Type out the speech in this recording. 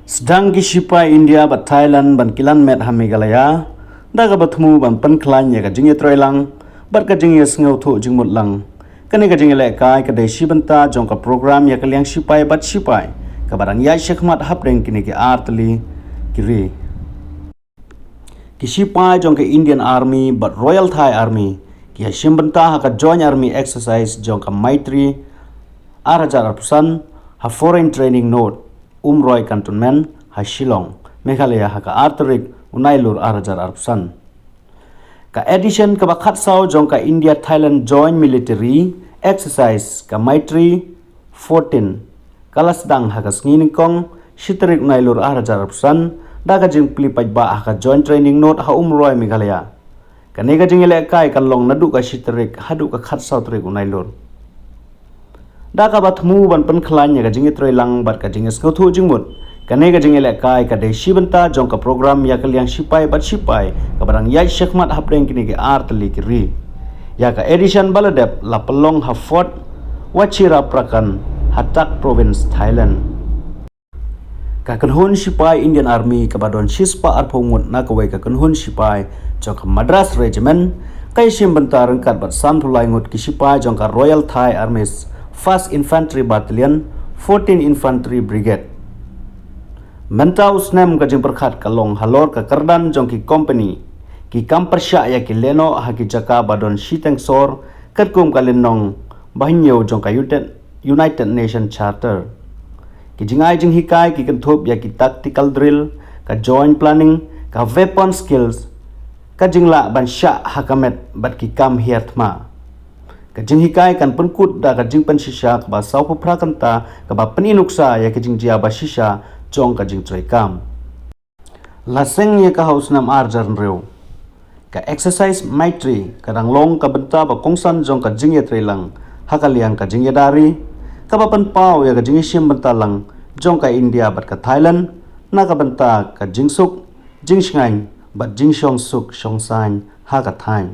Sedang Sipai India bat Thailand ban kilan met hamigalaya daga batmu ban panklan ya kajing troilang bat kajing sngau thu jingmut lang kani kajing le kai kadai sibanta jong ka program ya kaliang sipai bat sipai kabarang ya shekmat hapdeng kini ki artli kiri ki sipai jong ka Indian Army bat Royal Thai Army ki simbanta ha ka join army exercise jong ka Maitri arajar arpusan ha foreign training note Umroi Cantonment, ha Shillong, Meghalaya ha ka Arterik, Unailur Arajar Arpsan. Ka edition ka bakat sao jong ka India Thailand Joint Military Exercise ka Maitri 14. Kalasdang ha ka Snginingkong, Shitarik Unailur Arajar Arpsan, daga jing pilipaj ba ha ka Joint Training Note ha Umroi Meghalaya. Ka nega jing ile kai kalong nadu ka Shitarik hadu ka khat sao Tarik Unailur. Daga batmu ban penklan ya kajing troilang bat kajing skothu jingmut kane kajing ele kai ka de sibanta jong ka program ya kaliang sipai bat sipai ka barang ya shekmat hapdeng kini ke artli kiri ya ka edition baladep la pelong ha fort wachira prakan hatak province Thailand ka kanhun sipai Indian Army ka badon sispa arphongut na kawai ka kanhun sipai jong ka Madras Regiment kai simbanta rangkat bat samthulai ngut ki sipai jong ka Royal Thai Armies 1st Infantry Battalion, 14 Infantry Brigade. Mentau snem ka jing perkhat kalong halor ka kardan jong ki company ki kampersya ya ki leno ha ki jaka badon shiteng sor katkum kalenong bahinyo jong ka United Nation Charter. Ki jingai jing hikai ki kanthop ya ki tactical drill ka joint planning ka weapon skills ka jingla ban sya hakamet bat ki kam hiartma. Kajing hikai kan penkut da kajing pensisha ka ba sau pupra kanta ka ba peninuksa ya kajing jia ba shisha jong kajing troikam laseng ya ka haus nam arjar reu ka exercise Maitri kadang long ka benta ba kongsan jong kajing ya trailang hakaliang kajing ya dari ka ba penpau ya kajing sim benta lang jong ka India bat ka Thailand na ka benta ka jingsuk jingsngai bat jingshong suk shongsan ha ka Thai